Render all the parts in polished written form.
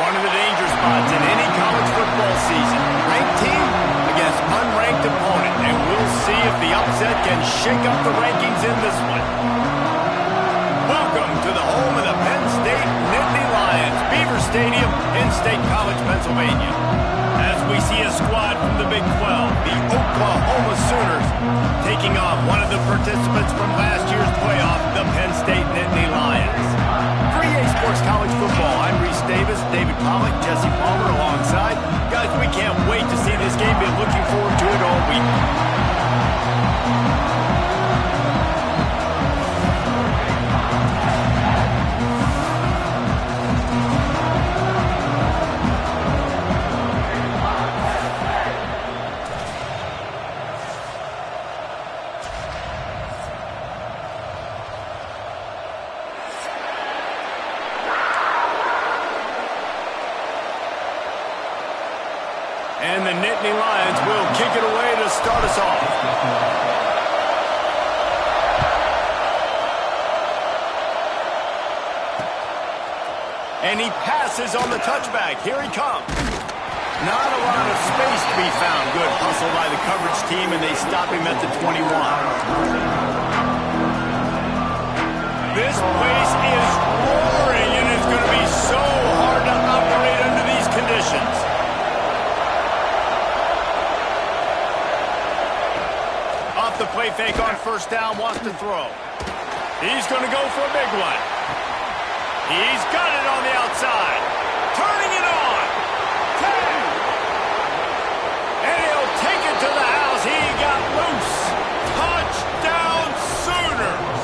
one of the danger spots in any college football season. Ranked team against unranked opponent, and we'll see if the upset can shake up the rankings in this one. Welcome to the home of the Penn State Nittany Lions, Beaver Stadium in State College, Pennsylvania. As we see a squad from the Big 12, the Oklahoma Sooners, taking on one of the participants from last year's playoff, the Penn State Nittany Lions. For EA Sports College Football, I'm Reese Davis, David Pollack, Jesse Palmer alongside. Guys, we can't wait to see this game. Been looking forward to it all week. And the Nittany Lions will kick it away to start us off. And he passes on the touchback. Here he comes. Not a lot of space to be found. Good hustle by the coverage team, and they stop him at the 21. This place is roaring, and it's going to be so hard to operate under these conditions. The play fake on first down, wants to throw. He's going to go for a big one. He's got it on the outside. Turning it on. 10. And he'll take it to the house. He got loose. Touchdown Sooners.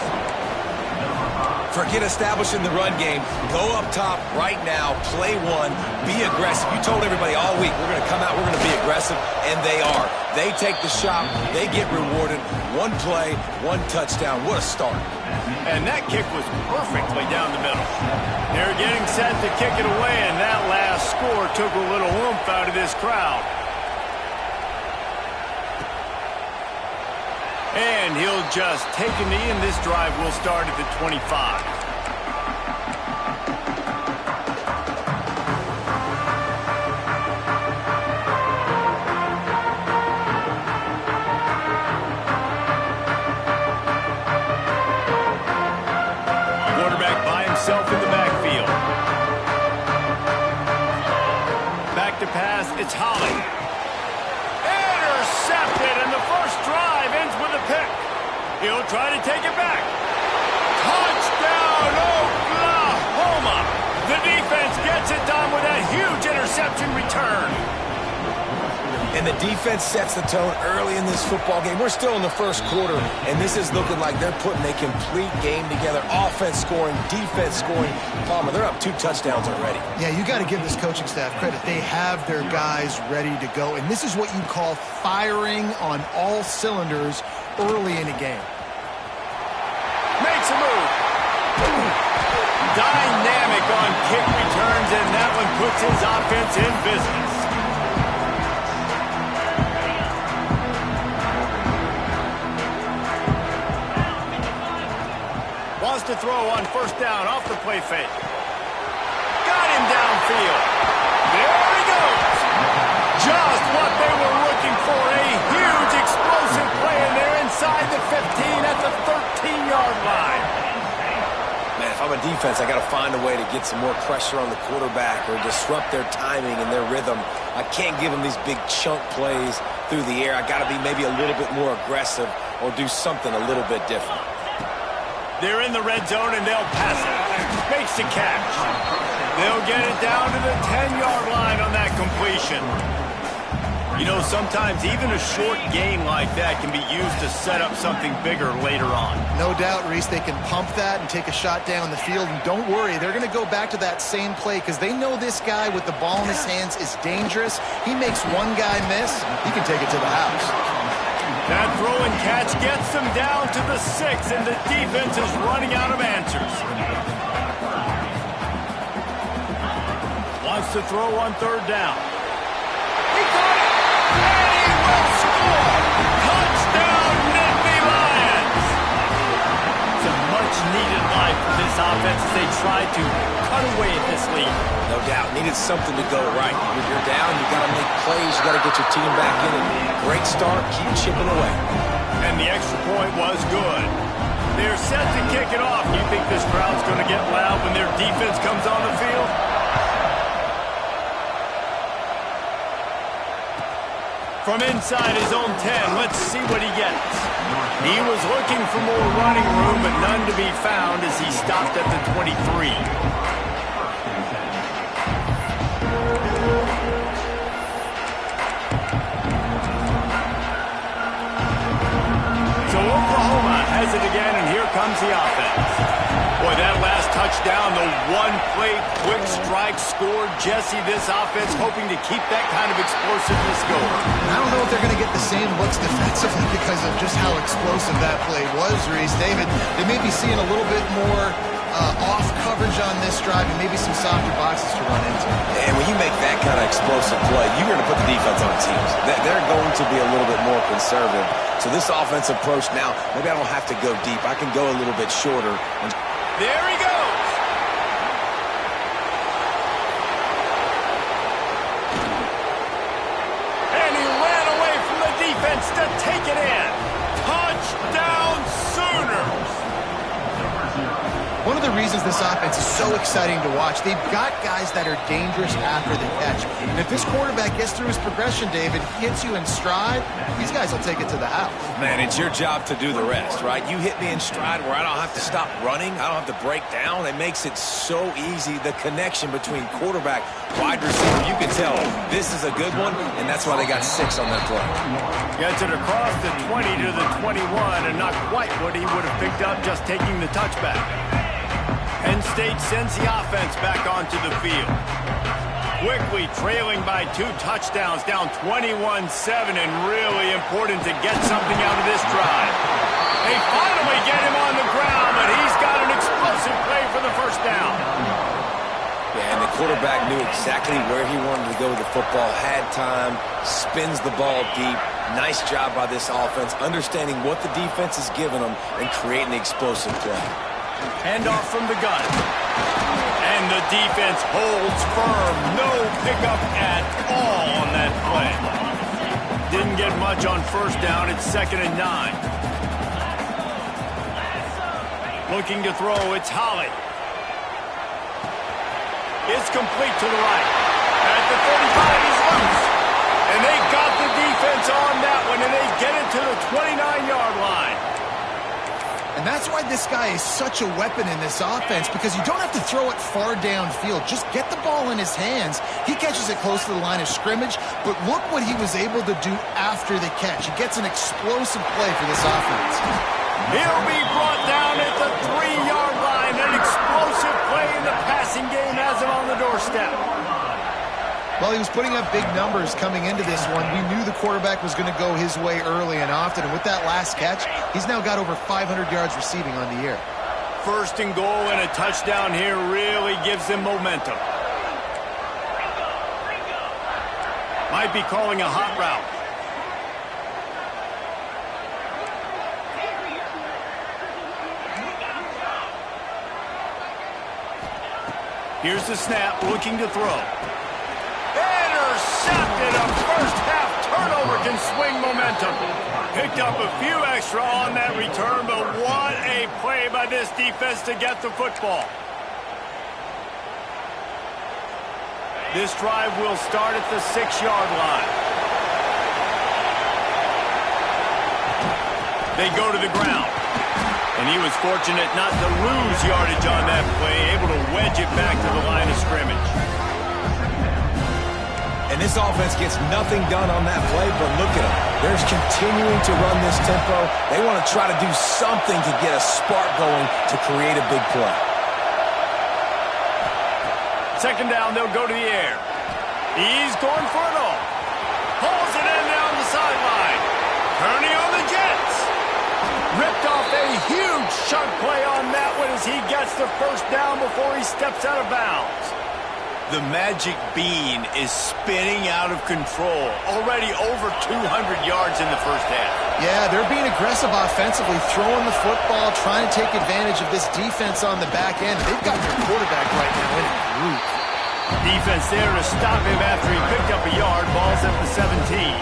Forget establishing the run game. Go up top right now. Play one. Be aggressive. You told everybody all week, we're going to come out, we're going to be aggressive, and they are. They take the shot. They get rewarded. One play, one touchdown. What a start. And that kick was perfectly down the middle. They're getting set to kick it away, and that last score took a little oomph out of this crowd. And he'll just take a knee, and this drive will start at the 25. Quarterback by himself in the backfield. Back to pass, it's Holly. Intercepted, and the first drive ends with a pick. He'll try to take it back. Touchdown, Oklahoma! The defense gets it done with that huge interception return. And the defense sets the tone early in this football game. We're still in the first quarter, and this is looking like they're putting a complete game together. Offense scoring, defense scoring. Palmer, they're up 2 touchdowns already. Yeah, you got to give this coaching staff credit. They have their guys ready to go, and this is what you call firing on all cylinders early in a game. Makes a move. Dynamic on kick returns, and that one puts his offense in business. Wants to throw on first down off the play fake. Got him downfield. There he goes. Just what they were looking for. A huge explosive play, and they're inside the 15 at the 13-yard line. Man, if I'm a defense, I got to find a way to get some more pressure on the quarterback or disrupt their timing and their rhythm. I can't give them these big chunk plays through the air. I got to be maybe a little bit more aggressive or do something a little bit different. They're in the red zone, and they'll pass it. Makes the catch. They'll get it down to the 10-yard line on that completion. You know, sometimes even a short gain like that can be used to set up something bigger later on. No doubt, Reese, they can pump that and take a shot down the field. And don't worry, they're going to go back to that same play because they know this guy with the ball in his hands is dangerous. He makes one guy miss, he can take it to the house. That throw and catch gets them down to the 6, and the defense is running out of answers. Wants to throw on third down. He caught it, and he will score. Touchdown, Nittany Lions. It's a much-needed life for this this offense as they tried to cut away at this lead. No doubt. Needed something to go right. You're down, you got to make plays, you got to get your team back in it. Great start, keep chipping away. And the extra point was good. They're set to kick it off. You think this crowd's going to get loud when their defense comes on the field? From inside his own 10, let's see what he gets. He was looking for more running room, but none to be found as he stopped at the 23. So Oklahoma has it again, and here comes the offense. Boy, that last touchdown, the one-play quick strike scored. Jesse, this offense hoping to keep that kind of explosiveness going. I don't know if they're going to get the same looks defensively because of just how explosive that play was, Reese. David, they may be seeing a little bit more off coverage on this drive and maybe some softer boxes to run into. And when you make that kind of explosive play, you're going to put the defense on teams. They're going to be a little bit more conservative. So this offense approach now, maybe I don't have to go deep. I can go a little bit shorter. There he goes. And he ran away from the defense to take it in. Touchdown Sooners. One of the reasons this offense is so exciting to watch, they've got guys that are dangerous after the catch. And if this quarterback gets through his progression, David, hits you in stride, these guys will take it to the house. Man, it's your job to do the rest, right? You hit me in stride where I don't have to stop running. I don't have to break down. It makes it so easy. The connection between quarterback, wide receiver, you can tell this is a good one, and that's why they got 6 on that play. Gets it across the 20 to the 21, and not quite what he would have picked up just taking the touchback. Penn State sends the offense back onto the field. Quickly trailing by 2 touchdowns, down 21-7, and really important to get something out of this drive. They finally get him on the ground, but he's got an explosive play for the first down. Yeah, and the quarterback knew exactly where he wanted to go with the football, had time, spins the ball deep. Nice job by this offense, understanding what the defense is giving them and creating the explosive play. Handoff from the gun. And the defense holds firm. No pickup at all on that play. Didn't get much on first down. It's 2nd and 9. Looking to throw. It's Holly. It's complete to the right. At the 35, he's loose. And they got the defense on that one, and they get it to the 29-yard line. And that's why this guy is such a weapon in this offense, because you don't have to throw it far downfield. Just get the ball in his hands. He catches it close to the line of scrimmage, but look what he was able to do after the catch. He gets an explosive play for this offense. He'll be brought down at the 3-yard line. An explosive play in the passing game has him on the doorstep. Well, he was putting up big numbers coming into this one. We knew the quarterback was going to go his way early and often. And with that last catch, he's now got over 500 yards receiving on the year. 1st and goal and a touchdown here really gives them momentum. Might be calling a hot route. Here's the snap, looking to throw. Intercepted. A first-half turnover can swing momentum. Picked up a few extra on that return, but what a play by this defense to get the football. This drive will start at the 6-yard line. They go to the ground. And he was fortunate not to lose yardage on that play, able to wedge it back to the line of scrimmage. And this offense gets nothing done on that play, but look at them. They're continuing to run this tempo. They want to try to do something to get a spark going to create a big play. 2nd down, they'll go to the air. He's going for it all. Pulls it in down the sideline. Turning on the Jets. Ripped off a huge chunk play on that one as he gets the first down before he steps out of bounds. The magic bean is spinning out of control. Already over 200 yards in the first half. Yeah, they're being aggressive offensively, throwing the football, trying to take advantage of this defense on the back end. They've got their quarterback right now in a group. Defense there to stop him after he picked up a yard. Ball's at the 17.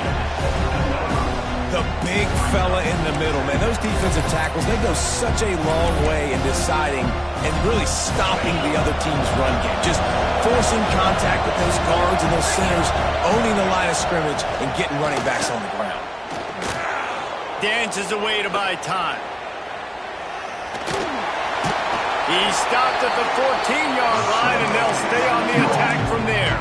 The big fella in the middle, man. Those defensive tackles, they go such a long way in deciding and really stopping the other team's run game. Just forcing contact with those guards and those centers, owning the line of scrimmage, and getting running backs on the ground. Dances away to buy time. He stopped at the 14-yard line, and they'll stay on the attack from there.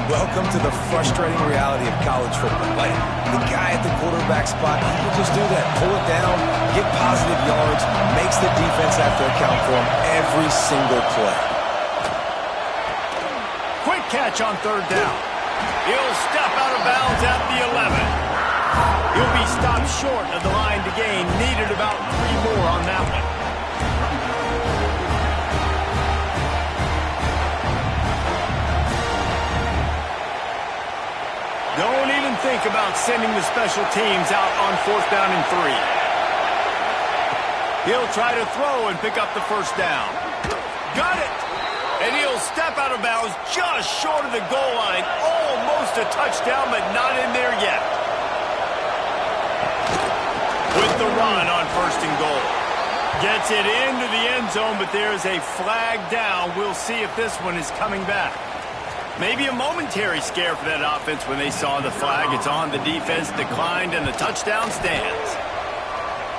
Welcome to the frustrating reality of college football. Like, the guy at the quarterback spot, he can just do that. Pull it down, get positive yards, makes the defense have to account for him every single play. Quick catch on third down. He'll step out of bounds at the 11. He'll be stopped short of the line to gain. Needed about 3 more on that one. Don't even think about sending the special teams out on 4th down and 3. He'll try to throw and pick up the first down. Got it! And he'll step out of bounds just short of the goal line. Almost a touchdown, but not in there yet. With the run on 1st and goal. Gets it into the end zone, but there's a flag down. We'll see if this one is coming back. Maybe a momentary scare for that offense when they saw the flag. It's on, the defense declined, and the touchdown stands.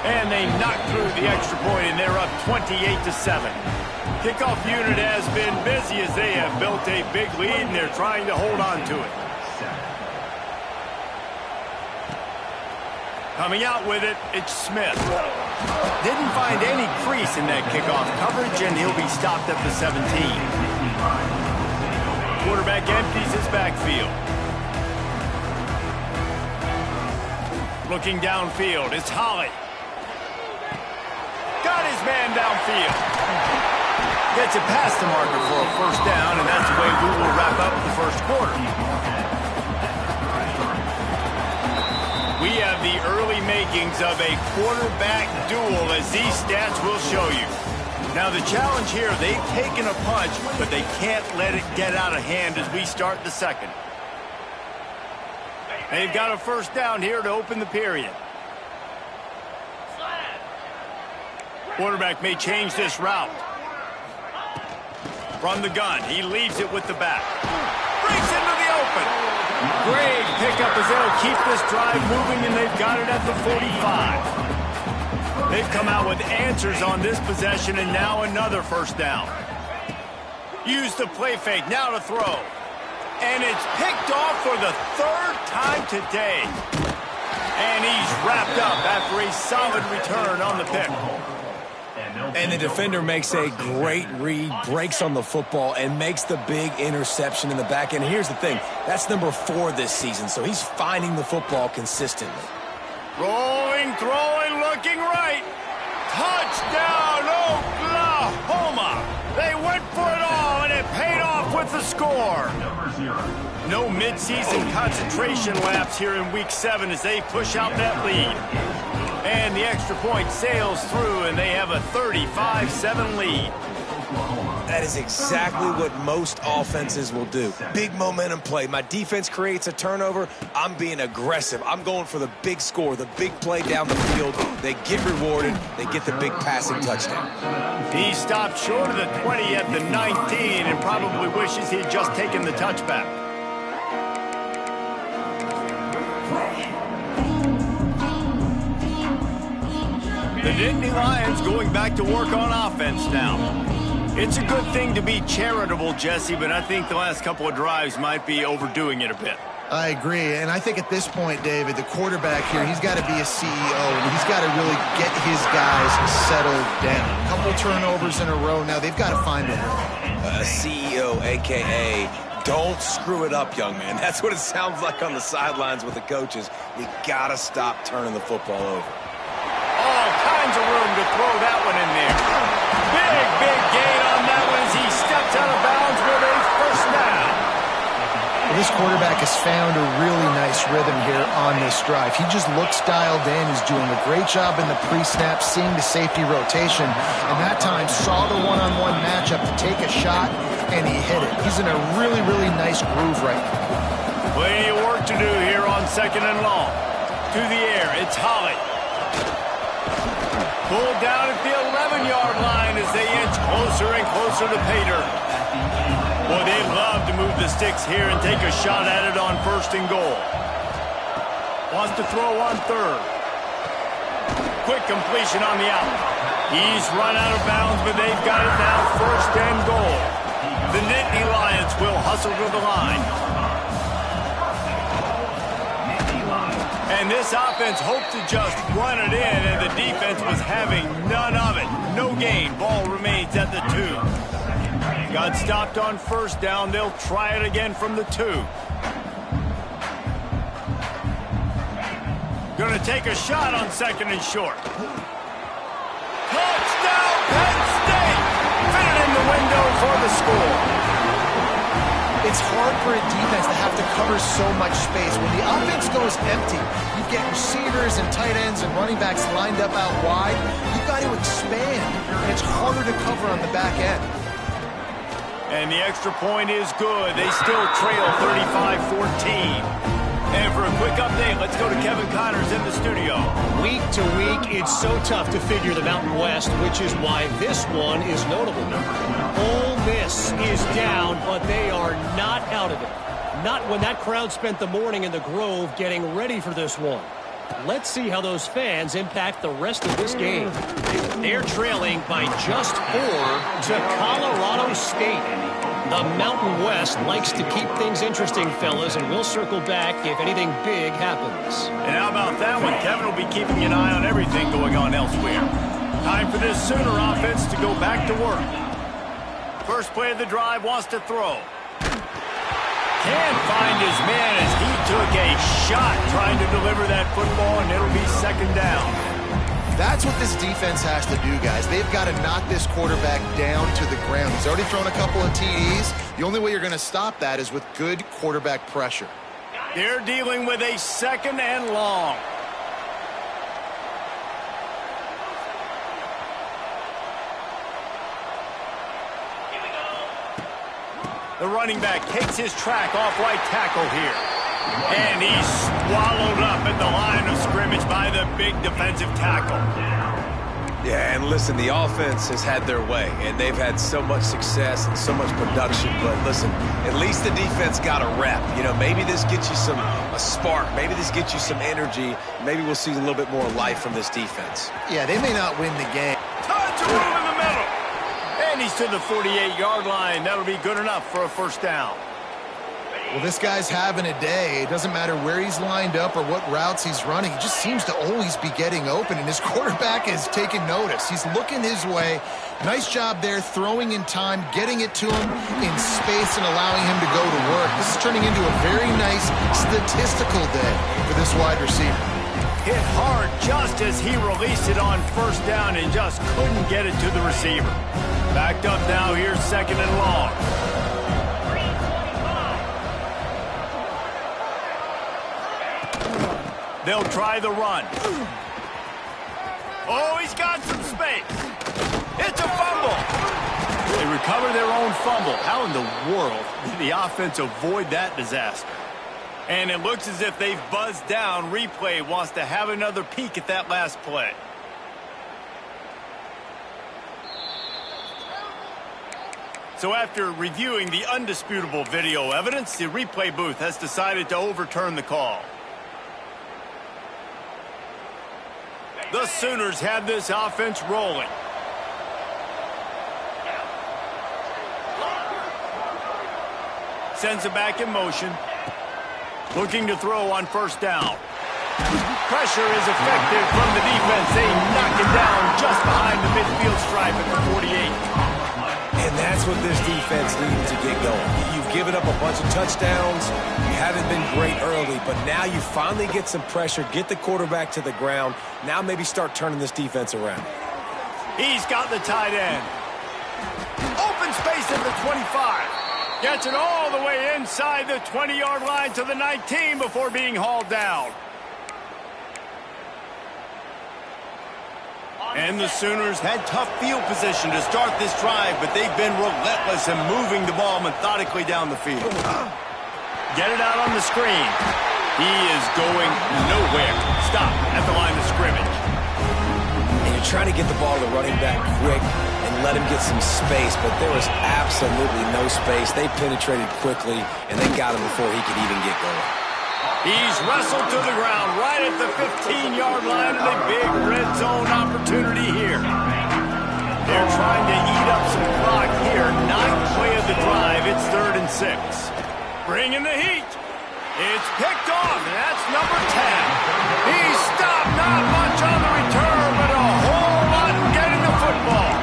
And they knocked through the extra point, and they're up 28-7. Kickoff unit has been busy as they have built a big lead, and they're trying to hold on to it. Coming out with it, it's Smith. Didn't find any crease in that kickoff coverage, and he'll be stopped at the 17. Quarterback empties his backfield. Looking downfield, it's Holly. Got his man downfield. Gets it past the marker for a first down, and that's the way we will wrap up the first quarter. We have the early makings of a quarterback duel, as these stats will show you. Now, the challenge here, they've taken a punch, but they can't let it get out of hand as we start the second. They've got a first down here to open the period. Quarterback may change this route. From the gun, he leaves it with the back. Breaks into the open. Great pickup as they'll keep this drive moving, and they've got it at the 45. They've come out with answers on this possession, and now another first down. Use the play fake, now to throw. And it's picked off for the 3rd time today. And he's wrapped up after a solid return on the pick. And the defender makes a great read, breaks on the football, and makes the big interception in the back end. Here's the thing, that's number 4 this season, so he's finding the football consistently. Rolling, throwing, looking right. Touchdown, Oklahoma. They went for it all, and it paid off with the score. No midseason concentration lapse here in Week 7 as they push out that lead. And the extra point sails through, and they have a 35-7 lead. That is exactly what most offenses will do. Big momentum play. My defense creates a turnover. I'm being aggressive. I'm going for the big score, the big play down the field. They get rewarded. They get the big passing touchdown. He stopped short of the 20 at the 19 and probably wishes he'd just taken the touchback. The Nittany Lions going back to work on offense now. It's a good thing to be charitable, Jesse, but I think the last couple of drives might be overdoing it a bit. I agree, and I think at this point, David, the quarterback here, he's got to be a CEO, and he's got to really get his guys settled down. A couple turnovers in a row now. They've got to find a rhythm. CEO, a.k.a. don't screw it up, young man. That's what it sounds like on the sidelines with the coaches. You got to stop turning the football over. All kinds of room to throw that one in there. Big gain on that one as he steps out of bounds with a first quarterback has found a really nice rhythm here on this drive. He just looks dialed in. He's doing a great job in the pre-snap, seeing the safety rotation, and that time saw the one-on-one matchup to take a shot, and he hit it. He's in a really, really nice groove right now. Plenty of work to do here on 2nd and long. To the air, it's Holly. Pulled down at the 11-yard line as they inch closer and closer to pay dirt. Boy, they love to move the sticks here and take a shot at it on 1st and goal. Wants to throw on 3rd. Quick completion on the out. He's run out of bounds, but they've got it now 1st and goal. The Nittany Lions will hustle to the line. And this offense hoped to just run it in, and the defense was having none of it. No gain. Ball remains at the 2. Got stopped on 1st down. They'll try it again from the 2. Going to take a shot on 2nd and short. Touchdown, Penn State! Fit it in the window for the score. It's hard for a defense to have to cover so much space. When the offense goes empty, you get receivers and tight ends and running backs lined up out wide. You've got to expand, and it's harder to cover on the back end. And the extra point is good. They still trail 35-14. And for a quick update, let's go to Kevin Connors in the studio. Week to week, it's so tough to figure the Mountain West, which is why this one is notable. Ole Miss is down, but they are not out of it. Not when that crowd spent the morning in the Grove getting ready for this one. Let's see how those fans impact the rest of this game. They're trailing by just 4 to Colorado State. The Mountain West likes to keep things interesting, fellas, and we'll circle back if anything big happens. And how about that one? Kevin will be keeping an eye on everything going on elsewhere. Time for this Sooner offense to go back to work. First play of the drive, wants to throw. Can't find his man as he took a shot trying to deliver that football, and it'll be 2nd down. That's what this defense has to do, guys. They've got to knock this quarterback down to the ground. He's already thrown a couple of TDs. The only way you're going to stop that is with good quarterback pressure. They're dealing with a 2nd and long. The running back takes his track off right tackle here. And he's swallowed up at the line of scrimmage by the big defensive tackle. Yeah, and listen, the offense has had their way, and they've had so much success and so much production. But listen, at least the defense got a rep. You know, maybe this gets you a spark. Maybe this gets you some energy. Maybe we'll see a little bit more life from this defense. Yeah, they may not win the game. Tons of room in the middle. And he's to the 48-yard line. That'll be good enough for a 1st down. Well, this guy's having a day. It doesn't matter where he's lined up or what routes he's running. He just seems to always be getting open, and his quarterback is taking notice. He's looking his way. Nice job there, throwing in time, getting it to him in space and allowing him to go to work. This is turning into a very nice statistical day for this wide receiver. Hit hard just as he released it on 1st down and just couldn't get it to the receiver. Backed up now, here's 2nd and long. They'll try the run. Oh, he's got some space. It's a fumble. They recover their own fumble. How in the world did the offense avoid that disaster? And it looks as if they've buzzed down. Replay wants to have another peek at that last play. So after reviewing the undisputable video evidence, the replay booth has decided to overturn the call. The Sooners have this offense rolling. Sends it back in motion. Looking to throw on 1st down. Pressure is effective from the defense. They knock it down just behind the midfield stripe at the 48. And that's what this defense needed to get going. You've given up a bunch of touchdowns. You haven't been great early, but now you finally get some pressure, get the quarterback to the ground. Now maybe start turning this defense around. He's got the tight end. Open space at the 25. Gets it all the way inside the 20-yard line to the 19 before being hauled down. And the Sooners had tough field position to start this drive, but they've been relentless in moving the ball methodically down the field. Get it out on the screen. He is going nowhere. Stop at the line of scrimmage. And you're trying to get the ball to running back quick and let him get some space, but there was absolutely no space. They penetrated quickly, and they got him before he could even get going. He's wrestled to the ground right at the 15-yard line, and a big red zone opportunity here. They're trying to eat up some clock here. Ninth play of the drive. It's 3rd and 6. Bringing the heat. It's picked off, and that's number 10. He's stopped. Not much on the return, but a whole lot in getting the football.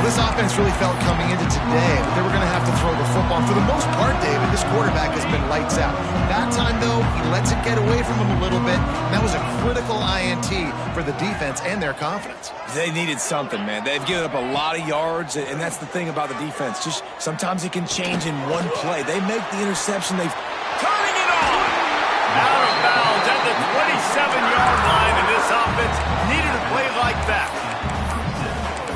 Well, this offense really felt coming into today that they were going to have to throw the football. For the most part, David, this quarterback has been lights out. That time, though, he lets it get away from him a little bit. And that was a critical INT for the defense and their confidence. They needed something, man. They've given up a lot of yards, and that's the thing about the defense. Just sometimes it can change in one play. They make the interception. They've turning it on. Out of bounds at the 27-yard line, and this offense needed a play like that.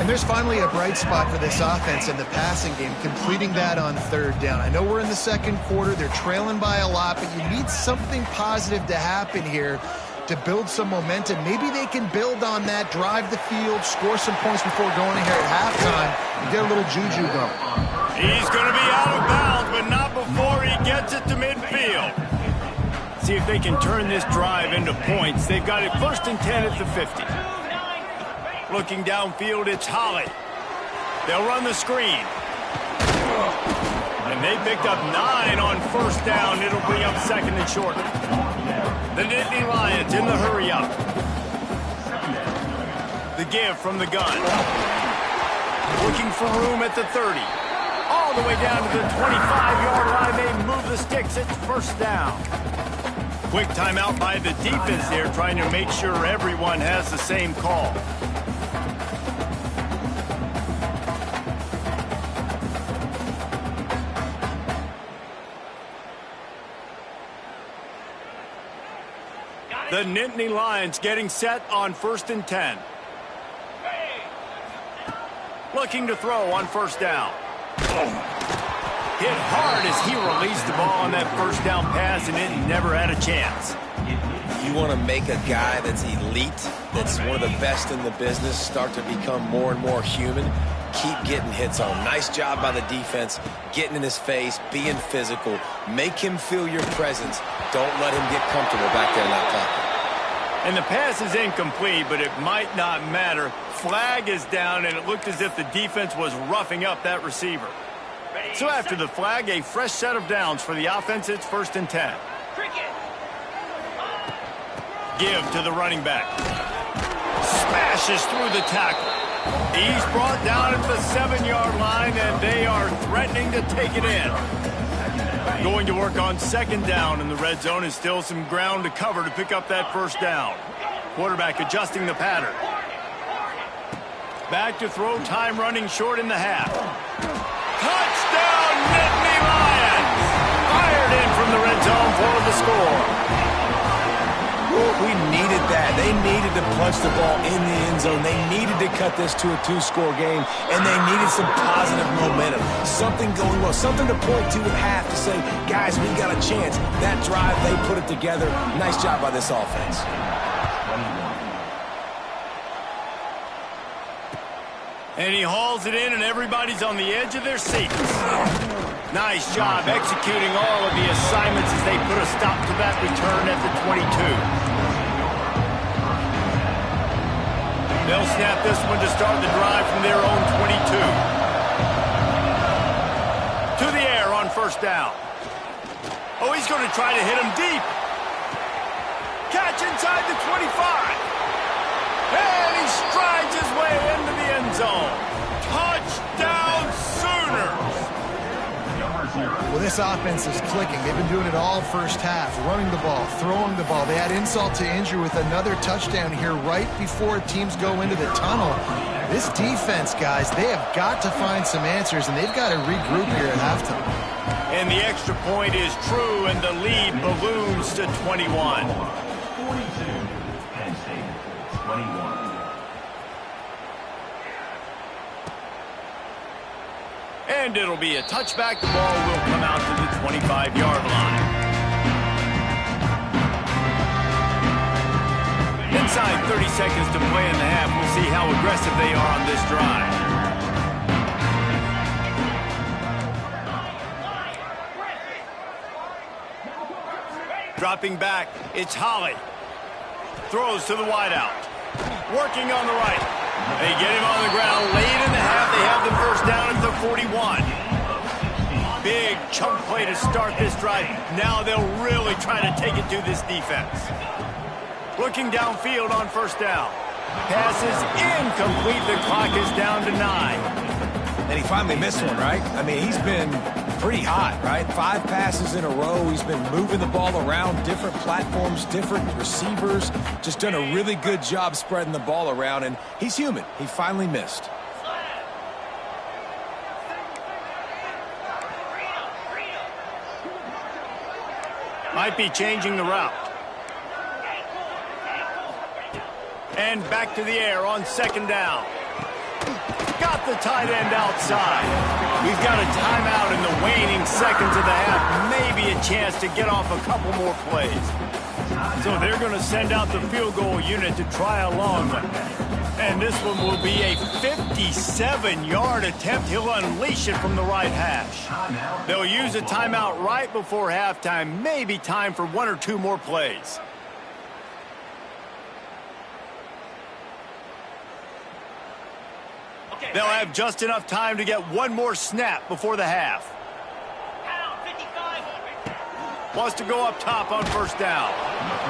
And there's finally a bright spot for this offense in the passing game, completing that on 3rd down. I know we're in the 2nd quarter. They're trailing by a lot, but you need something positive to happen here to build some momentum. Maybe they can build on that, drive the field, score some points before going in here at halftime, and get a little juju going. He's going to be out of bounds, but not before he gets it to midfield. See if they can turn this drive into points. They've got it 1st and 10 at the 50. Looking downfield, it's Holly. They'll run the screen. And they picked up 9 on 1st down. It'll bring up 2nd and short. The Nittany Lions in the hurry up. The give from the gun. Looking for room at the 30. All the way down to the 25-yard line. They move the sticks. It's 1st down. Quick timeout by the defense there, trying to make sure everyone has the same call. The Nittany Lions getting set on 1st and 10. Looking to throw on 1st down. Hit hard as he released the ball on that 1st down pass, and it never had a chance. You want to make a guy that's elite, that's one of the best in the business, start to become more and more human. Keep getting hits on him. Nice job by the defense, getting in his face, being physical. Make him feel your presence. Don't let him get comfortable back there in that pocket. And the pass is incomplete, but it might not matter. Flag is down, and it looked as if the defense was roughing up that receiver. So after the flag, a fresh set of downs for the offense. It's 1st and 10. Give to the running back. Smashes through the tackle. He's brought down at the 7-yard line, and they are threatening to take it in. Going to work on 2nd down, and the red zone is still some ground to cover to pick up that 1st down. Quarterback adjusting the pattern. Back to throw, time running short in the half. Touchdown, Nittany Lions! Fired in from the red zone for the score. We needed that. They needed to punch the ball in the end zone. They needed to cut this to a 2-score game, and they needed some positive momentum. Something going well, something to point to at half to say, guys, we got a chance. That drive, they put it together. Nice job by this offense. And he hauls it in, and everybody's on the edge of their seats. Nice job executing all of the assignments as they put a stop to that return at the 22. They'll snap this one to start the drive from their own 22. To the air on 1st down. Oh, he's going to try to hit him deep. Catch inside the 25. And he strides his way into the end zone. Touchdown, Sooners! Well, this offense is clicking. They've been doing it all 1st half, running the ball, throwing the ball. They had insult to injury with another touchdown here right before teams go into the tunnel. This defense, guys, they have got to find some answers, and they've got to regroup here at halftime. And the extra point is true, and the lead balloons to 21. 42, Penn State, 21. And it'll be a touchback. The ball will come out to the 25-yard line. Inside 30 seconds to play in the half. We'll see how aggressive they are on this drive. Dropping back, it's Holly. Throws to the wideout. Working on the right. They get him on the ground late in the half. They have the first down at the 41. Big chunk play to start this drive. Now they'll really try to take it to this defense. Looking downfield on first down. Pass is incomplete. The clock is down to 9. And he finally missed one, right? I mean, he's been pretty hot, right? 5 passes in a row. He's been moving the ball around different platforms, different receivers. Just done a really good job spreading the ball around, and he's human. He finally missed. Might be changing the route. And back to the air on second down. Got the tight end outside. We've got a timeout in the waning seconds of the half. Maybe a chance to get off a couple more plays. So they're going to send out the field goal unit to try a long one. And this one will be a 57-yard attempt. He'll unleash it from the right hash. They'll use a timeout right before halftime. Maybe time for 1 or 2 more plays. They'll have just enough time to get one more snap before the half. Wants to go up top on first down.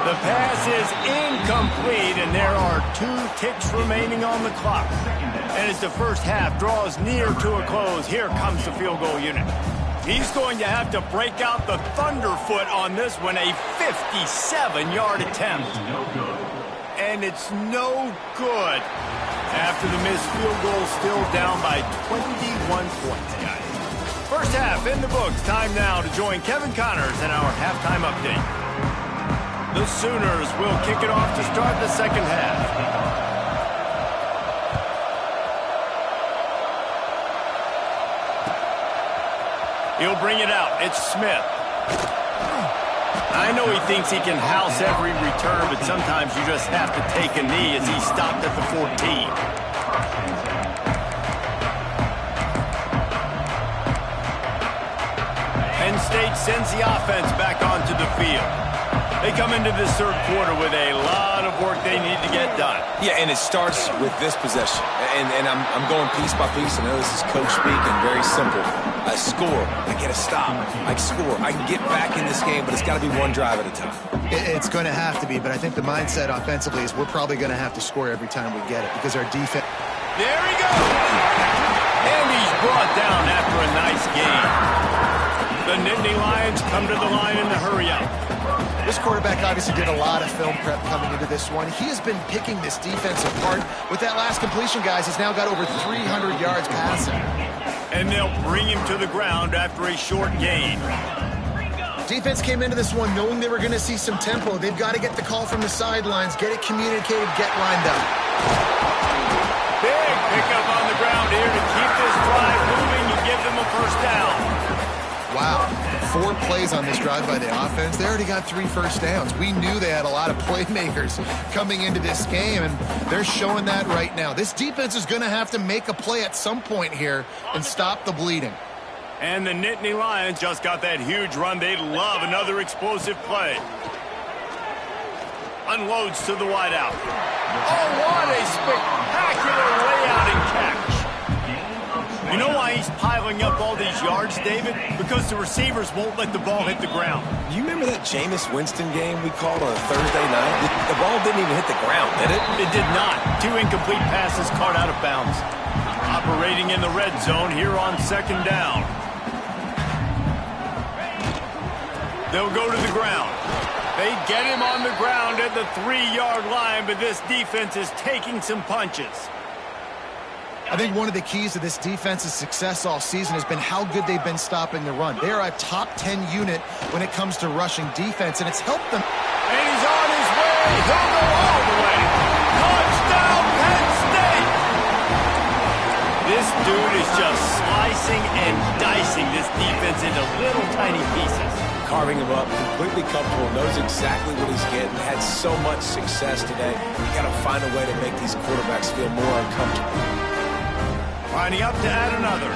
The pass is incomplete, and there are 2 ticks remaining on the clock. And as the first half draws near to a close, here comes the field goal unit. He's going to have to break out the thunderfoot on this one, a 57-yard attempt. And it's no good. After the missed field goal, still down by 21 points, guys. First half in the books. Time now to join Kevin Connors in our halftime update. The Sooners will kick it off to start the second half. He'll bring it out. It's Smith. I know he thinks he can house every return, but sometimes you just have to take a knee as he stopped at the 14. Penn State sends the offense back onto the field. They come into this third quarter with a lot of work they need to get done. Yeah, and it starts with this possession. And I'm going piece by piece. I know this is coach speak and very simple. I score. I get a stop. I score. I can get back in this game, but it's got to be one drive at a time. It's going to have to be, but I think the mindset offensively is we're probably going to have to score every time we get it because our defense... There he goes! And he's brought down after a nice game. The Nittany Lions come to the line in the hurry-up. This quarterback obviously did a lot of film prep coming into this one. He has been picking this defense apart. With that last completion, guys, he's now got over 300 yards passing. And they'll bring him to the ground after a short gain. Defense came into this one knowing they were going to see some tempo. They've got to get the call from the sidelines, get it communicated, get lined up. Big pickup on the ground here to keep this drive moving and give them a first down. Wow, 4 plays on this drive by the offense. They already got 3 first downs. We knew they had a lot of playmakers coming into this game, and they're showing that right now. This defense is going to have to make a play at some point here and stop the bleeding. And the Nittany Lions just got that huge run. They'd love another explosive play. Unloads to the wideout. Oh, what a spectacular layout and catch. You know why he's piling up all these yards, David? Because the receivers won't let the ball hit the ground. You remember that Jameis Winston game we called on a Thursday night? The ball didn't even hit the ground, did it? It did not. 2 incomplete passes caught out of bounds. Operating in the red zone here on second down. They'll go to the ground. They get him on the ground at the 3-yard line, but this defense is taking some punches. I think one of the keys to this defense's success all season has been how good they've been stopping the run. They are a top 10 unit when it comes to rushing defense, and it's helped them. And he's on his way. He'll go all the way. Touchdown, Penn State! This dude is just slicing and dicing this defense into little tiny pieces. Carving him up, completely comfortable, knows exactly what he's getting, had so much success today. You got to find a way to make these quarterbacks feel more uncomfortable. Lining up to add another.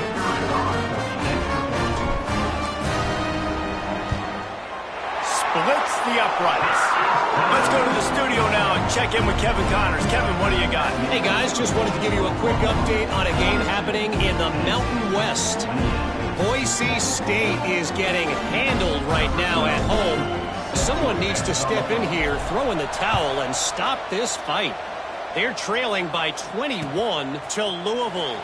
Splits the uprights. Let's go to the studio now and check in with Kevin Connors. Kevin, what do you got? Hey, guys, just wanted to give you a quick update on a game happening in the Mountain West. Boise State is getting handled right now at home. Someone needs to step in here, throw in the towel, and stop this fight. They're trailing by 21 to Louisville.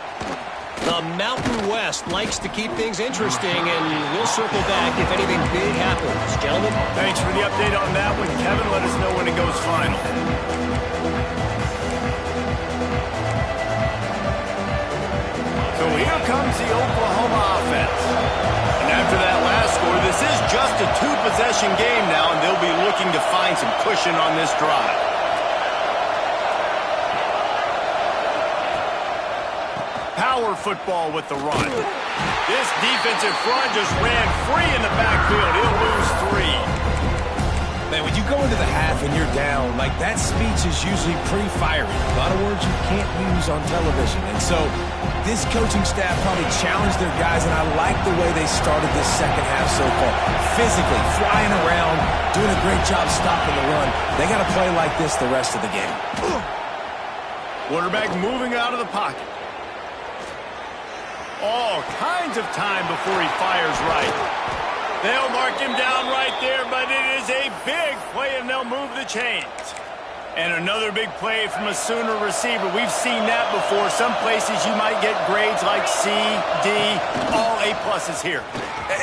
The Mountain West likes to keep things interesting, and we'll circle back if anything big happens. Gentlemen? Thanks for the update on that one, Kevin. Let us know when it goes final. So here comes the Oklahoma offense. And after that last score, this is just a two-possession game now, and they'll be looking to find some cushion on this drive. Power football with the run. This defensive front just ran free in the backfield. He'll lose 3. Man, when you go into the half and you're down, like that speech is usually pretty fiery. A lot of words you can't use on television. And so this coaching staff probably challenged their guys, and I like the way they started this second half so far. Physically, flying around, doing a great job stopping the run. They got to play like this the rest of the game. Quarterback moving out of the pocket. All kinds of time before he fires right. They'll mark him down right there, but it is a big play, and they'll move the chains. And another big play from a Sooner receiver. We've seen that before. Some places you might get grades like C, D, all A+ here.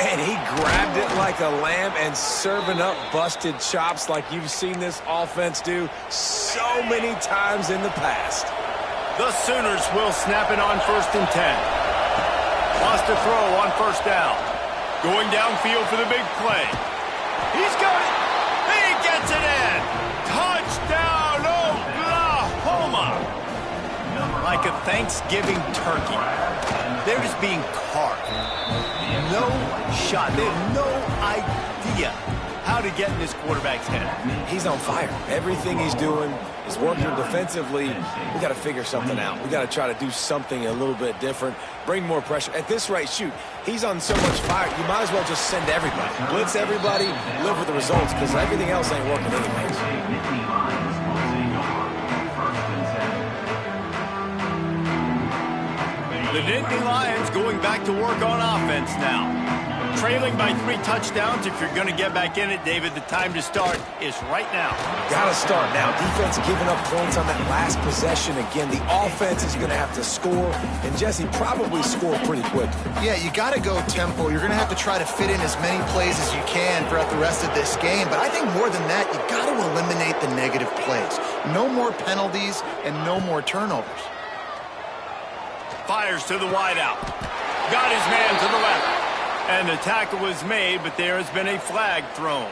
And he grabbed it like a lamb and serving up busted chops like you've seen this offense do so many times in the past. The Sooners will snap it on 1st and 10. Lost a throw on 1st down. Going downfield for the big play. He's got it. He gets it in. Touchdown, Oklahoma. Like a Thanksgiving turkey. They're just being carved. No shot. They have no idea how to get in this quarterback's head. He's on fire. Everything he's doing is working defensively. We got to figure something out. We got to try to do something a little bit different. Bring more pressure. At this rate, shoot, he's on so much fire, you might as well just send everybody. Blitz everybody, live with the results, because everything else ain't working anyways. The Nittany Lions going back to work on offense now. Trailing by 3 touchdowns. If you're going to get back in it, David, the time to start is right now. Got to start now. Defense giving up points on that last possession. Again, the offense is going to have to score, and Jesse probably score pretty quick. Yeah, you got to go tempo. You're going to have to try to fit in as many plays as you can throughout the rest of this game. But I think more than that, you got to eliminate the negative plays. No more penalties and no more turnovers. Fires to the wideout. Got his man to the left. And the tackle was made, but there has been a flag thrown.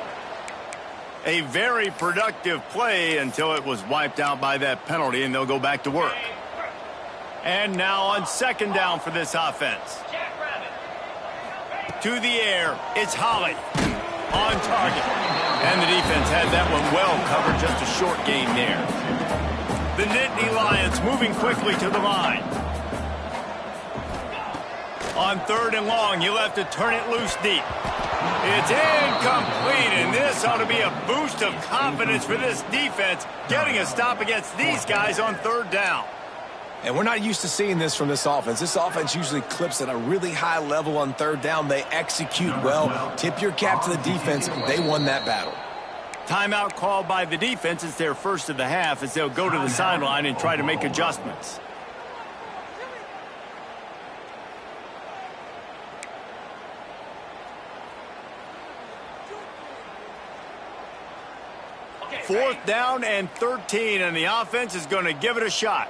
A very productive play until it was wiped out by that penalty, and they'll go back to work. And now on 2nd down for this offense. To the air, it's Holly on target. And the defense had that one well covered, just a short gain there. The Nittany Lions moving quickly to the line. On 3rd and long, you'll have to turn it loose deep. It's incomplete, and this ought to be a boost of confidence for this defense, getting a stop against these guys on 3rd down. And we're not used to seeing this from this offense. This offense usually clips at a really high level on 3rd down. They execute well. Tip your cap to the defense. They won that battle. Timeout called by the defense. It's their first of the half as they'll go to the sideline and try to make adjustments. Fourth down and 13, and the offense is going to give it a shot.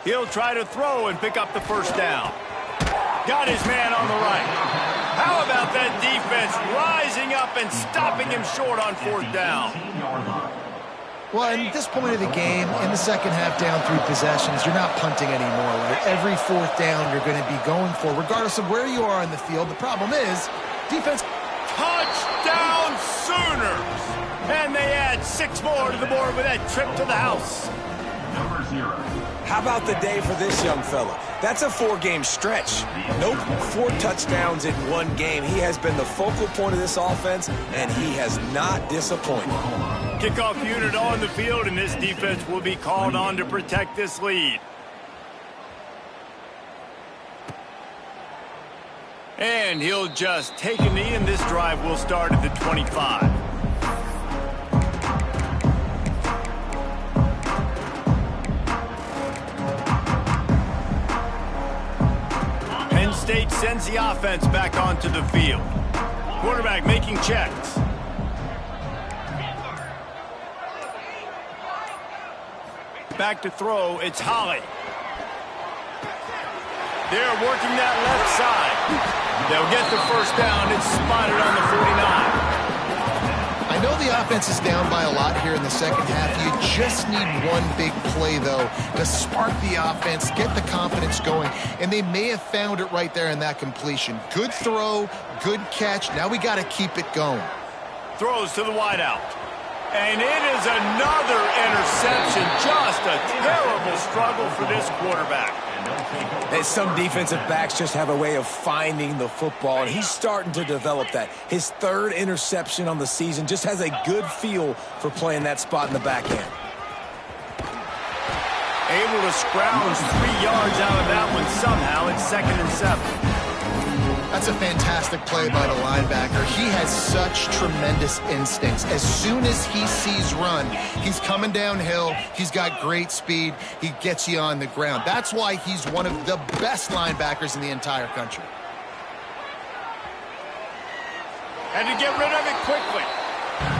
He'll try to throw and pick up the first down. Got his man on the right. How about that defense rising up and stopping him short on fourth down? Well, at this point of the game, in the second half, down 3 possessions, you're not punting anymore, right? Every fourth down you're going to be going for, regardless of where you are in the field. The problem is, defense... Touchdown Sooners! And they add 6 more to the board with that trip to the house. Number 0. How about the day for this young fella? That's a 4-game stretch. Nope, 4 touchdowns in 1 game. He has been the focal point of this offense, and he has not disappointed. Kickoff unit on the field, and this defense will be called on to protect this lead. And he'll just take a knee, and this drive will start at the 25. Penn State sends the offense back onto the field. Quarterback making checks. Back to throw, it's Holly. They're working that left side. They'll get the first down. It's spotted on the 49. I know the offense is down by a lot here in the second half. You just need one big play, though, to spark the offense, get the confidence going, and they may have found it right there in that completion. Good throw, good catch. Now we got to keep it going. Throws to the wideout. And it is another interception. Just a terrible struggle for this quarterback. And some defensive backs just have a way of finding the football, and he's starting to develop that. His 3rd interception on the season, just has a good feel for playing that spot in the back end. Able to scrounge 3 yards out of that one somehow. It's 2nd and 7. That's a fantastic play by the linebacker. He has such tremendous instincts. As soon as he sees run, he's coming downhill. He's got great speed. He gets you on the ground. That's why he's one of the best linebackers in the entire country. And to get rid of it quickly.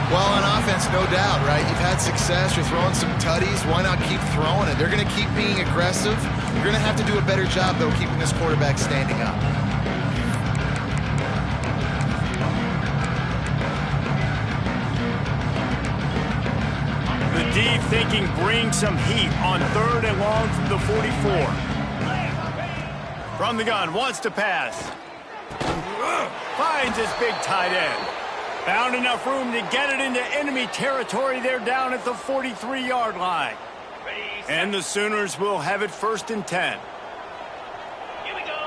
Well, on offense, no doubt, right? You've had success. You're throwing some tutties. Why not keep throwing it? They're going to keep being aggressive. You're going to have to do a better job, though, keeping this quarterback standing up. Deep thinking brings some heat on 3rd and long from the 44. From the gun, wants to pass. Finds his big tight end. Found enough room to get it into enemy territory. They're down at the 43-yard line. And the Sooners will have it 1st and 10. Here we go.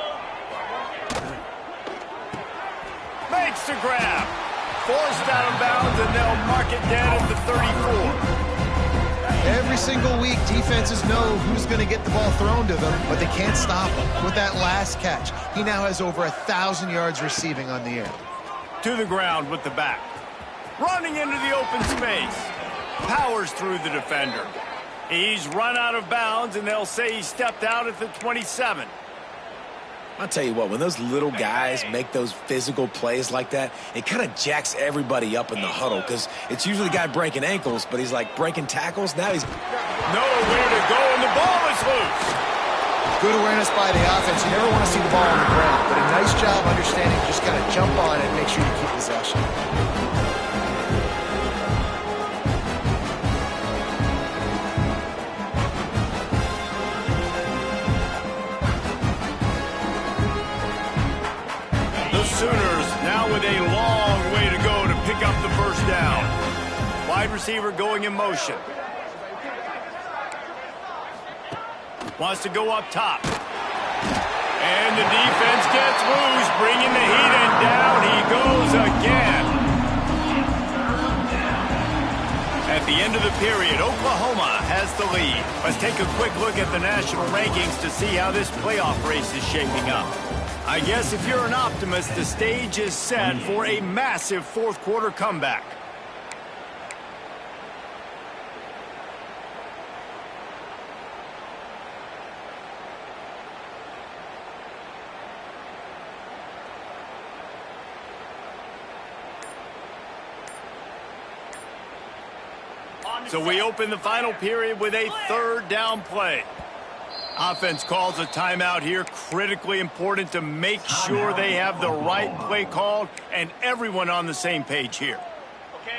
Makes the grab. Forced out of bounds, and they'll mark it dead at the 34. Every single week, defenses know who's going to get the ball thrown to them, but they can't stop him. With that last catch, he now has over 1,000 yards receiving on the air. To the ground with the back. Running into the open space. Powers through the defender. He's run out of bounds, and they'll say he stepped out at the 27. I'll tell you what, when those little guys make those physical plays like that, it kind of jacks everybody up in the huddle because it's usually the guy breaking ankles, but he's like breaking tackles. Now he's nowhere to go, and the ball is loose. Good awareness by the offense. You never want to see the ball on the ground, but a nice job understanding. Just kind of jump on it and make sure you keep possession. Sooners now with a long way to go to pick up the first down. Wide receiver going in motion. Wants to go up top. And the defense gets loose, bringing the heat, and down he goes again. At the end of the period, Oklahoma has the lead. Let's take a quick look at the national rankings to see how this playoff race is shaping up. I guess if you're an optimist, the stage is set for a massive fourth quarter comeback. So we open the final period with a 3rd down play. Offense calls a timeout here. Critically important to make sure they have the right play called and everyone on the same page here.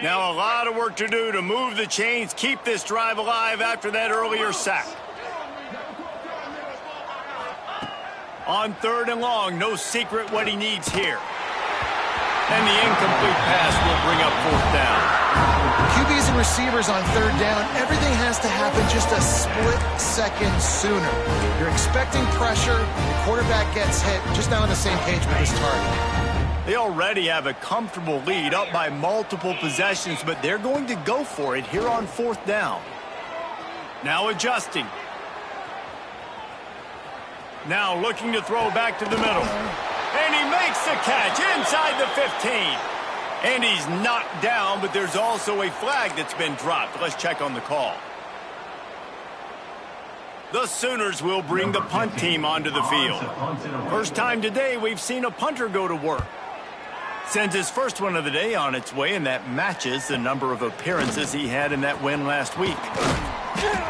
Now a lot of work to do to move the chains, keep this drive alive after that earlier sack. On 3rd and long, no secret what he needs here. And the incomplete pass will bring up 4th down. QBs and receivers on 3rd down, everything has to happen just a split second sooner. You're expecting pressure, the quarterback gets hit, just not on the same page with his target. They already have a comfortable lead up by multiple possessions, but they're going to go for it here on 4th down. Now adjusting. Now looking to throw back to the middle. And he makes the catch inside the 15. And he's knocked down, but there's also a flag that's been dropped. Let's check on the call. The Sooners will bring the punt team onto the field. First time today we've seen a punter go to work. Sends his first one of the day on its way, and that matches the number of appearances he had in that win last week.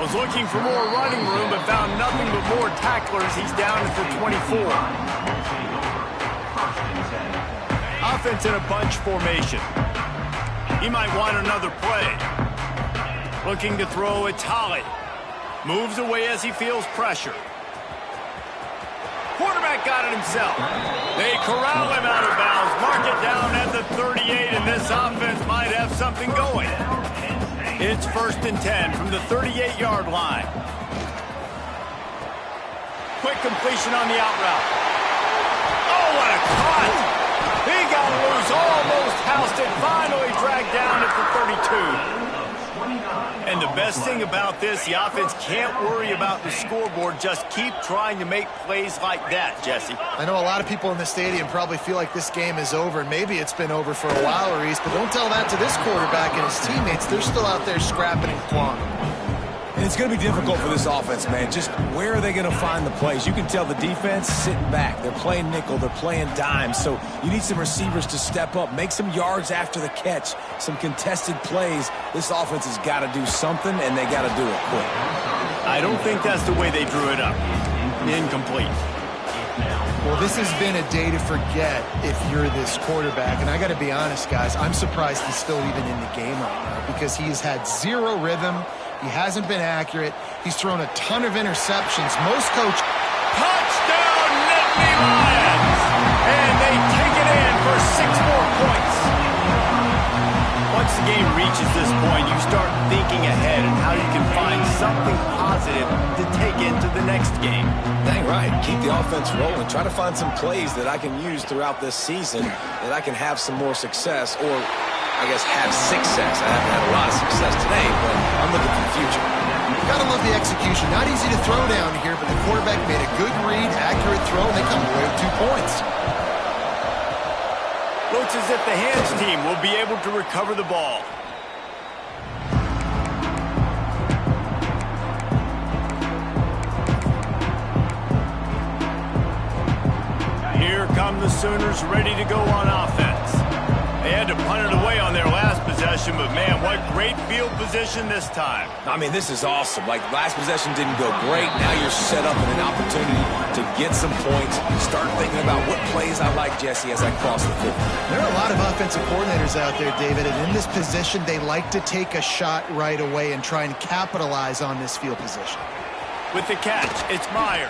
Was looking for more running room, but found nothing but more tacklers. He's down at the 24. Offense in a bunch formation. He might want another play. Looking to throw it, Tolly. Moves away as he feels pressure. Quarterback got it himself. They corral him out of bounds. Mark it down at the 38, and this offense might have something going. It's 1st and 10 from the 38-yard line. Quick completion on the out route. Oh, what a cut! He got loose, almost housed it, finally dragged down at the 32. And the best thing about this, the offense can't worry about the scoreboard. Just keep trying to make plays like that, Jesse. I know a lot of people in the stadium probably feel like this game is over. Maybe it's been over for a while, Reese, but don't tell that to this quarterback and his teammates. They're still out there scrapping and clawing. And it's going to be difficult for this offense, man. Just where are they going to find the plays? You can tell the defense sitting back. They're playing nickel. They're playing dime. So you need some receivers to step up, make some yards after the catch, some contested plays. This offense has got to do something, and they got to do it quick. I don't think that's the way they drew it up. Incomplete. Well, this has been a day to forget if you're this quarterback. And I got to be honest, guys, I'm surprised he's still even in the game right now because he's had zero rhythm. He hasn't been accurate. He's thrown a ton of interceptions. Most coaches... Touchdown, Nittany Lions! And they take it in for 6 more points. Once the game reaches this point, you start thinking ahead and how you can find something positive to take into the next game. Dang right. Keep the offense rolling. Try to find some plays that I can use throughout this season that I can have some more success, or I guess have success. I haven't had a lot of success today, but I'm looking for the future. Gotta love the execution. Not easy to throw down here, but the quarterback made a good read, accurate throw, and they come away with 2 points. Looks as if the hands team will be able to recover the ball. Here come the Sooners ready to go on offense. They had to punt it away on their last possession, but man, what great field position this time. I mean, this is awesome. Like, last possession didn't go great. Now you're set up in an opportunity to get some points. Start thinking about what plays I like, Jesse, as I cross the field. There are a lot of offensive coordinators out there, David, and in this position, they like to take a shot right away and try and capitalize on this field position. With the catch, it's Myers.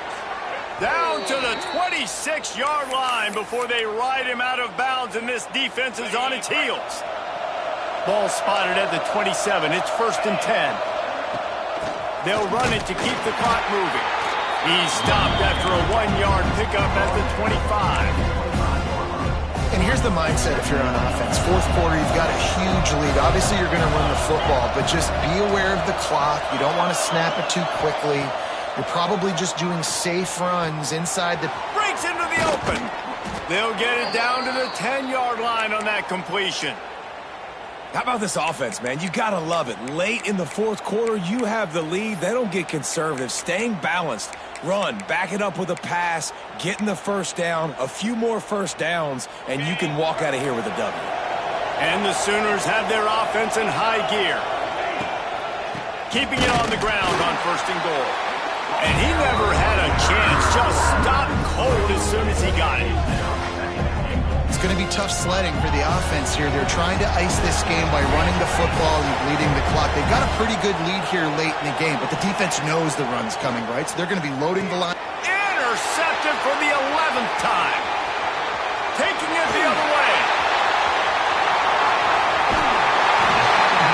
Down to the 26-yard line before they ride him out of bounds, and this defense is on its heels. Ball spotted at the 27. It's 1st and 10. They'll run it to keep the clock moving. He's stopped after a 1-yard pickup at the 25. And here's the mindset if you're on offense. 4th quarter, you've got a huge lead. Obviously, you're going to run the football, but just be aware of the clock. You don't want to snap it too quickly. You're probably just doing safe runs inside the... Breaks into the open. They'll get it down to the 10-yard line on that completion. How about this offense, man? You got to love it. Late in the 4th quarter, you have the lead. They don't get conservative. Staying balanced. Run, back it up with a pass, getting the 1st down, a few more 1st downs, and you can walk out of here with a W. And the Sooners have their offense in high gear. Keeping it on the ground on 1st and goal. And he never had a chance. Just stopped cold as soon as he got it. It's going to be tough sledding for the offense here. They're trying to ice this game by running the football and bleeding the clock. They've got a pretty good lead here late in the game, but the defense knows the run's coming, right? So they're going to be loading the line. Intercepted for the 11th time. Taking it the other way.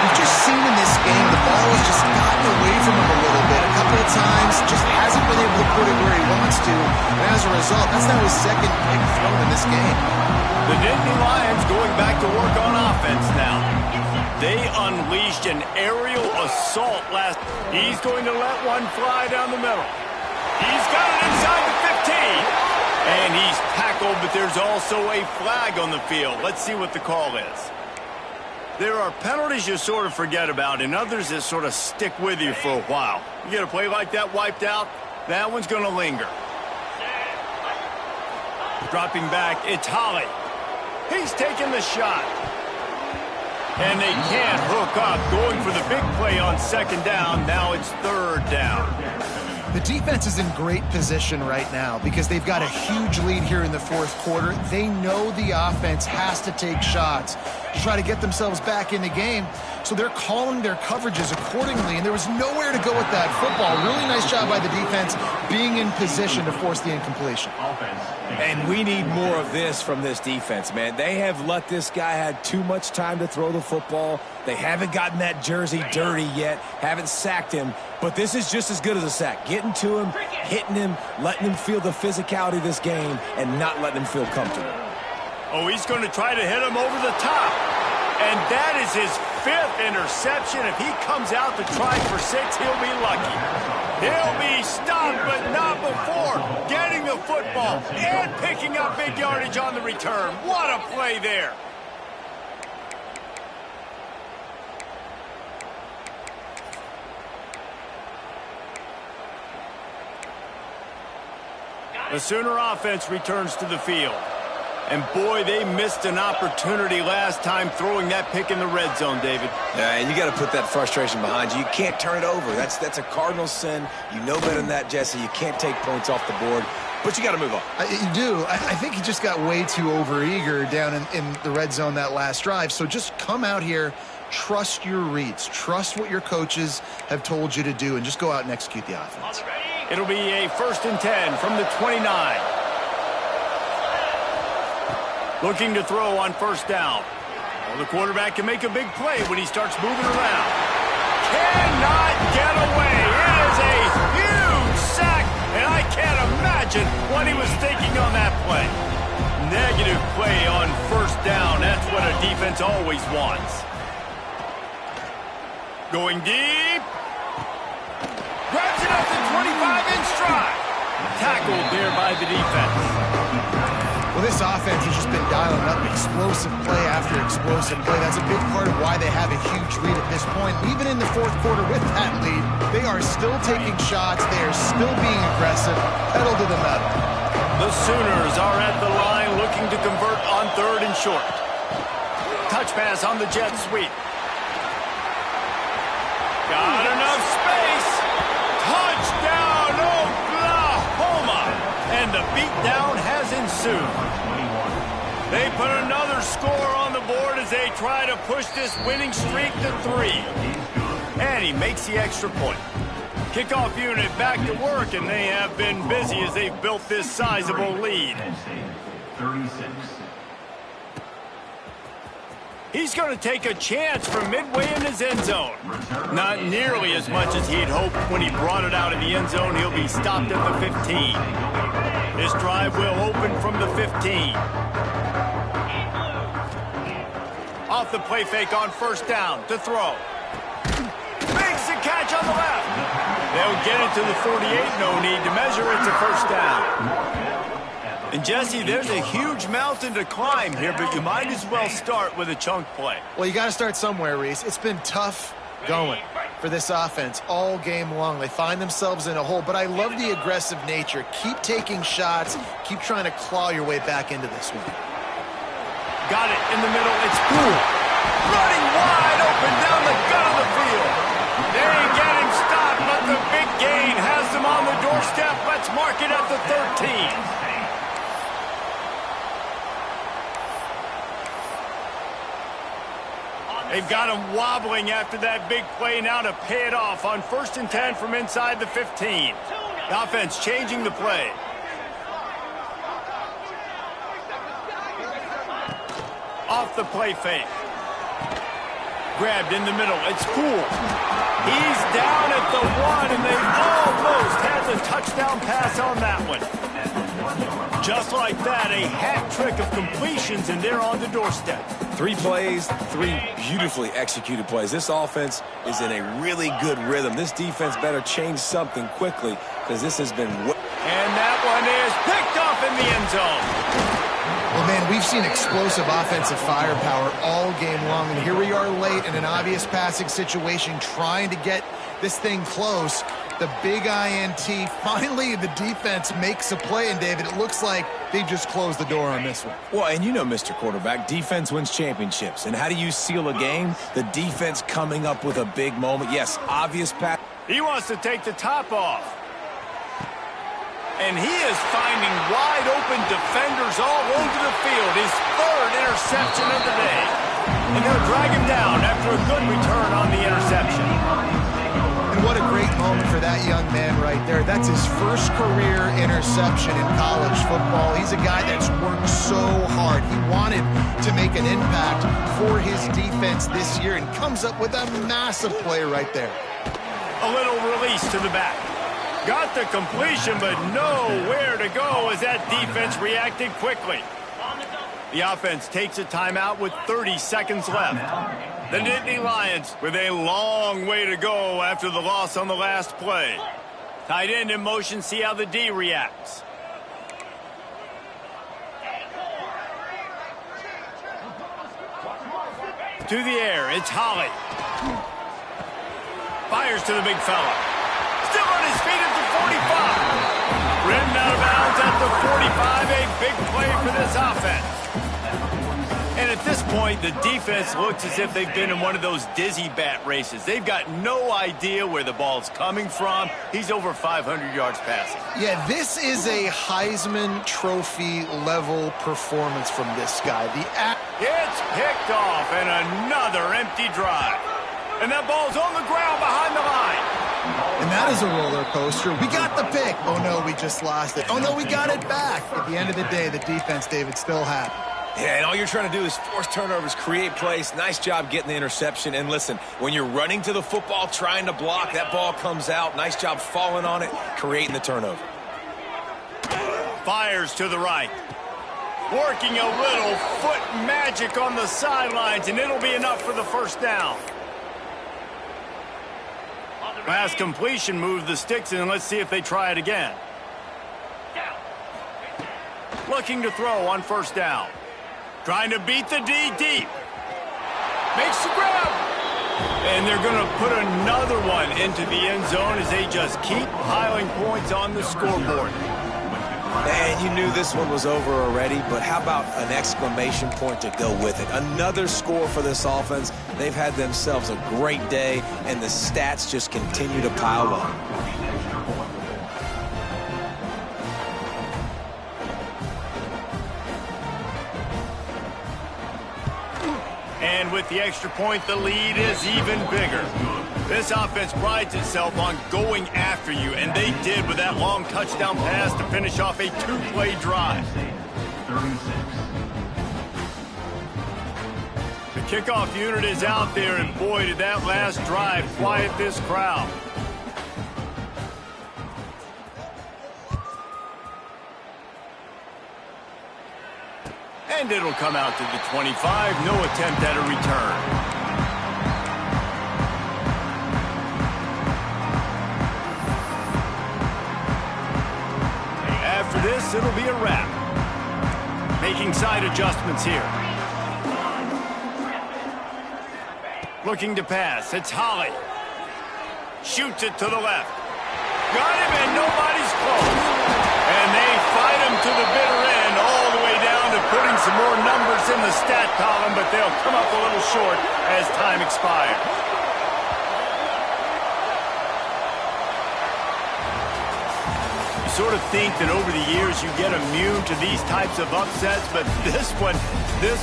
We've just seen in this game the ball has just gotten away from him a little bit. A couple of times, just hasn't been able to put it where he wants to. And as a result, that's now his second big throw in this game. The Nittany Lions going back to work on offense now. They unleashed an aerial assault last. He's going to let one fly down the middle. He's got it inside the 15. And he's tackled, but there's also a flag on the field. Let's see what the call is. There are penalties you sort of forget about and others that sort of stick with you for a while. You get a play like that wiped out, that one's going to linger. Dropping back, it's Holly. He's taking the shot. And they can't hook up. Going for the big play on second down. Now it's third down. The defense is in great position right now because they've got a huge lead here in the fourth quarter. They know the offense has to take shots to try to get themselves back in the game. So they're calling their coverages accordingly, and there was nowhere to go with that football. Really nice job by the defense being in position to force the incompletion. And we need more of this from this defense, man. They have let this guy have too much time to throw the football. They haven't gotten that jersey dirty yet, haven't sacked him. But this is just as good as a sack. Getting to him, hitting him, letting him feel the physicality of this game, and not letting him feel comfortable. Oh, he's going to try to hit him over the top. And that is his 5th interception. If he comes out to try for 6, he'll be lucky. He'll be stopped, but not before getting the football and picking up big yardage on the return. What a play there. The Sooner offense returns to the field. And boy, they missed an opportunity last time throwing that pick in the red zone, David. Yeah, and you got to put that frustration behind you. You can't turn it over. That's a cardinal sin. You know better than that, Jesse. You can't take points off the board, but you got to move on. You do. I think he just got way too overeager down in the red zone that last drive. So just come out here, trust your reads, trust what your coaches have told you to do, and just go out and execute the offense. It'll be a 1st and 10 from the 29. Looking to throw on 1st down. Well, the quarterback can make a big play when he starts moving around. Cannot get away. It is a huge sack, and I can't imagine what he was thinking on that play. Negative play on 1st down. That's what a defense always wants. Going deep. Grabs it up to 25 in stride. Tackled there by the defense. Well, this offense has just been dialing up explosive play after explosive play. That's a big part of why they have a huge lead at this point. Even in the fourth quarter with that lead, they are still taking shots. They are still being aggressive, pedal to the metal. The Sooners are at the line looking to convert on 3rd and short. Touch pass on the jet sweep. Got enough space. Touchdown, Oklahoma. And the beatdown has ensued. They put another score on the board as they try to push this winning streak to 3. And he makes the extra point. Kickoff unit back to work, and they have been busy as they've built this sizable lead. Penn State, 36. He's going to take a chance from midway in his end zone. Not nearly as much as he'd hoped when he brought it out of the end zone. He'll be stopped at the 15. This drive will open from the 15. Off the play fake on 1st down to throw. Makes the catch on the left. They'll get it to the 48. No need to measure. It's a 1st down. And, Jesse, there's a huge mountain to climb here, but you might as well start with a chunk play. Well, you got to start somewhere, Reese. It's been tough going for this offense all game long. They find themselves in a hole, but I love the aggressive nature. Keep taking shots. Keep trying to claw your way back into this one. Got it in the middle. It's Poole. Running wide open down the gut of the field. They get him stopped, but the big gain has them on the Let's mark it at the 13. They've got him wobbling after that big play now to pay it off on 1st and 10 from inside the 15. The offense changing the play. Off the play fake. Grabbed in the middle. It's Poole. He's down at the 1, and they almost had the touchdown pass on that one. Just like that, a hat trick of completions, and they're on the doorstep. 3 plays, 3 beautifully executed plays. This offense is in a really good rhythm. This defense better change something quickly because this has been... And that one is picked off in the end zone. Well, man, we've seen explosive offensive firepower all game long, and here we are late in an obvious passing situation trying to get this thing close. The big INT, finally the defense makes a play, and David, it looks like they just closed the door on this one. Well, and you know, Mr. Quarterback, defense wins championships. And how do you seal a game? The defense coming up with a big moment. Yes, obvious pass. He wants to take the top off. And he is finding wide open defenders all over the field. His 3rd interception of the day. And they'll drag him down after a good return on the interception. And what a great moment for that young man right there. That's his first career interception in college football. He's a guy that's worked so hard. He wanted to make an impact for his defense this year and comes up with a massive play right there. A little release to the back. Got the completion, but nowhere to go as that defense reacted quickly. The offense takes a timeout with 30 seconds left. The Nittany Lions with a long way to go after the loss on the last play. Tight end in motion, see how the D reacts. To the air, it's Holly. Fires to the big fella. Still on his feet at the 45. Ridden out of bounds at the 45. A big play for this offense. And at this point, the defense looks as if they've been in one of those dizzy bat races. They've got no idea where the ball's coming from. He's over 500 yards passing. Yeah, this is a Heisman Trophy level performance from this guy. It's picked off and another empty drive. And that ball's on the ground behind the line. And that is a roller coaster. We got the pick. Oh, no, we just lost it. Oh, no, we got it back. At the end of the day, the defense, David, still had it. Yeah, and all you're trying to do is force turnovers, create plays. Nice job getting the interception. And listen, when you're running to the football, trying to block, that ball comes out. Nice job falling on it, creating the turnover. Fires to the right. Working a little foot magic on the sidelines, and it'll be enough for the first down. Last completion moved the sticks in, and let's see if they try it again. Looking to throw on first down. Trying to beat the D deep. Makes the grab. And they're going to put another one into the end zone as they just keep piling points on the scoreboard. And you knew this one was over already, but how about an exclamation point to go with it? Another score for this offense. They've had themselves a great day, and the stats just continue to pile up. And with the extra point, the lead is even bigger. This offense prides itself on going after you, and they did with that long touchdown pass to finish off a two-play drive. 36. The kickoff unit is out there, and boy, did that last drive quiet this crowd. And it'll come out to the 25. No attempt at a return. After this, it'll be a wrap. Making side adjustments here. Looking to pass. It's Holly. Shoots it to the left. Got him, and nobody's close. And they fight him to the bitter end, all the way down to putting some more numbers in the stat column, but they'll come up a little short as time expires. sort of think that over the years you get immune to these types of upsets, but this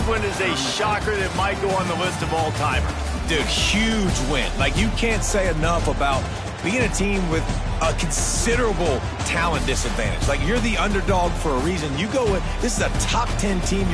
one is a shocker that might go on the list of all-timers. Dude, huge win. Like, you can't say enough about being a team with a considerable talent disadvantage. Like, you're the underdog for a reason. You go with, this is a top 10 team you're